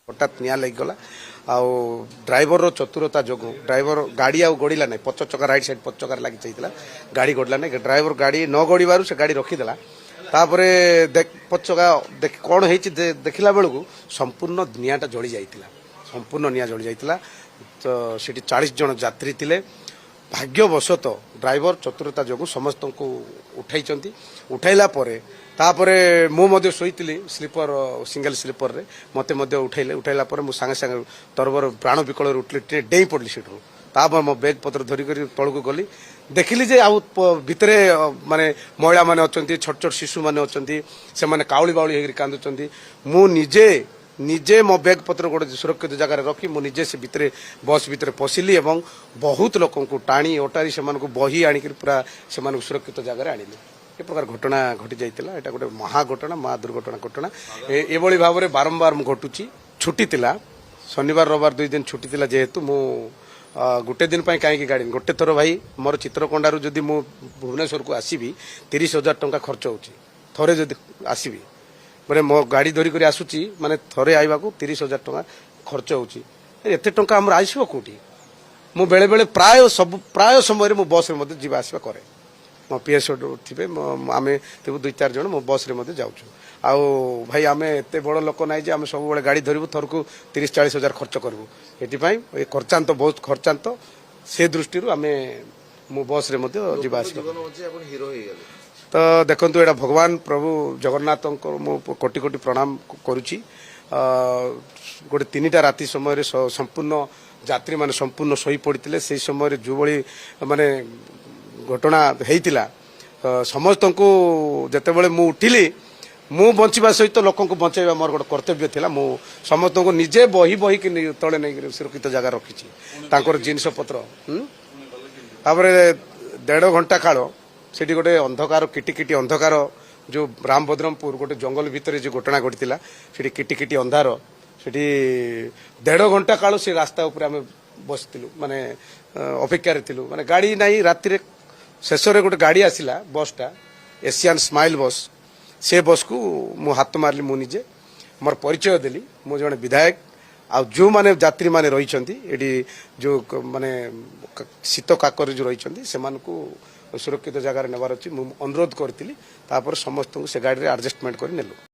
हठात निया लगिगला आउ ड्राइवर चतुरता जो ड्राइवर गाड़ी आउ गड़िला ना पच चका राइट साइड पच चकार लगी चाहिए गाड़ी गड़ला ना ड्राइवर गाड़ी न गड़बार से गाड़ी रखीदेला तापर पच चका कौन हो देखला बेलू संपूर्ण निआटा जली जाइतिला संपूर्ण निआ जली जाइतिला तो सेठी 40 जन यात्री थिले भाग्यवशत ड्राइवर चतुरता जो समस्त को उठाई उठाइला तापर मुझे शोली स्लीपर सिंगल स्लीपर रे मते उठैले उठाइला मु सांगे सांगे तरबर प्राण विकल उठली ट्रेन डेई पड़ली सीटू तापर मो बैग पत्र धरिक तौक गली देखिली जे आउ भितरे माने महिला माने अछंती छोट छोट शिशु माने अछंती से माने काउली बाउली हेकि कांदुचंती मु निजे मो बैग पत्र गोटे सुरक्षित जगह रखी मु निजे से भितरे बस भितरे पशिली एवं बहुत लोक टाणी ओटारी से बही आनिक पूरा से सुरक्षित जगह आनिली ए प्रकार घटना घटी जाइतिला एटा गोटे महाघटना महा दुर्घटना घटना एभली भाव में बारंबार मु घटुची छुट्टी थिला शनिवार रविवार 2 दिन छुट्टी थिला जेहेतु मु गोटे दिन कहीं गाड़ी गोटे थर भाई मोर चित्रकोंडारू जदि मु भुवनेश्वर को आसबि 30,000 टंका खर्च होची थरे जदि आसबि माने मो गाड़ी धरिक आसुची माने थरे आइबा को 30,000 टंका खर्च होची एते टंका हमर आइसबो कोठी मु बेले बेले प्राय समय मु बस रे मते जीवा आसबा करे मो पीएस थे आम थे 2-4 जन मो बस रे जाऊँ आउ भाई आम एत बड़ लोक ना आम सब गाड़ी धरबू थर को 30-40 हजार खर्च करूँ ये खर्चांत बहुत खर्चांत से दृष्टि आम मो बस रे जीवा तो देखु एटा भगवान प्रभु जगन्नाथ मु कोटि कोटि प्रणाम करुच्ची गोटे 3टा राति समय संपूर्ण यात्री माने संपूर्ण शोई पड़ते से समय जो भाई माने घटना होता समस्त को जिते मु उठिली मु बंचा सहित लोक बचाइबा मोर गोटे कर्तव्य थिला मु समस्त को निजे बही बही कि तले नहीं सुरक्षित जगह रखी जिनस पत्र तापर 1.5 घंटा काल से गोटे अंधकार किटिकिटी अंधकार जो रामभद्रमपुर गोटे जंगल भितर जो घटना घटी से किटिकिटी अंधार से 1.5 घंटा काल से रास्ता उपर आम बसलु माने अपेक्षा माने गाड़ी नहीं राति शेष गोटे गाड़ी आसला बसटा एशियन स्माइल बस से बस को मु हाथ मारली मु निजे मोर परिचय देली मु जने विधायक आ जो माने यात्री माने रही जो माने शीत काकर जो रही से सुरक्षित जगह नेबार अच्छी मु अनुरोध करती समस्त से गाड़ी रे एडजस्टमेंट कर नेलु।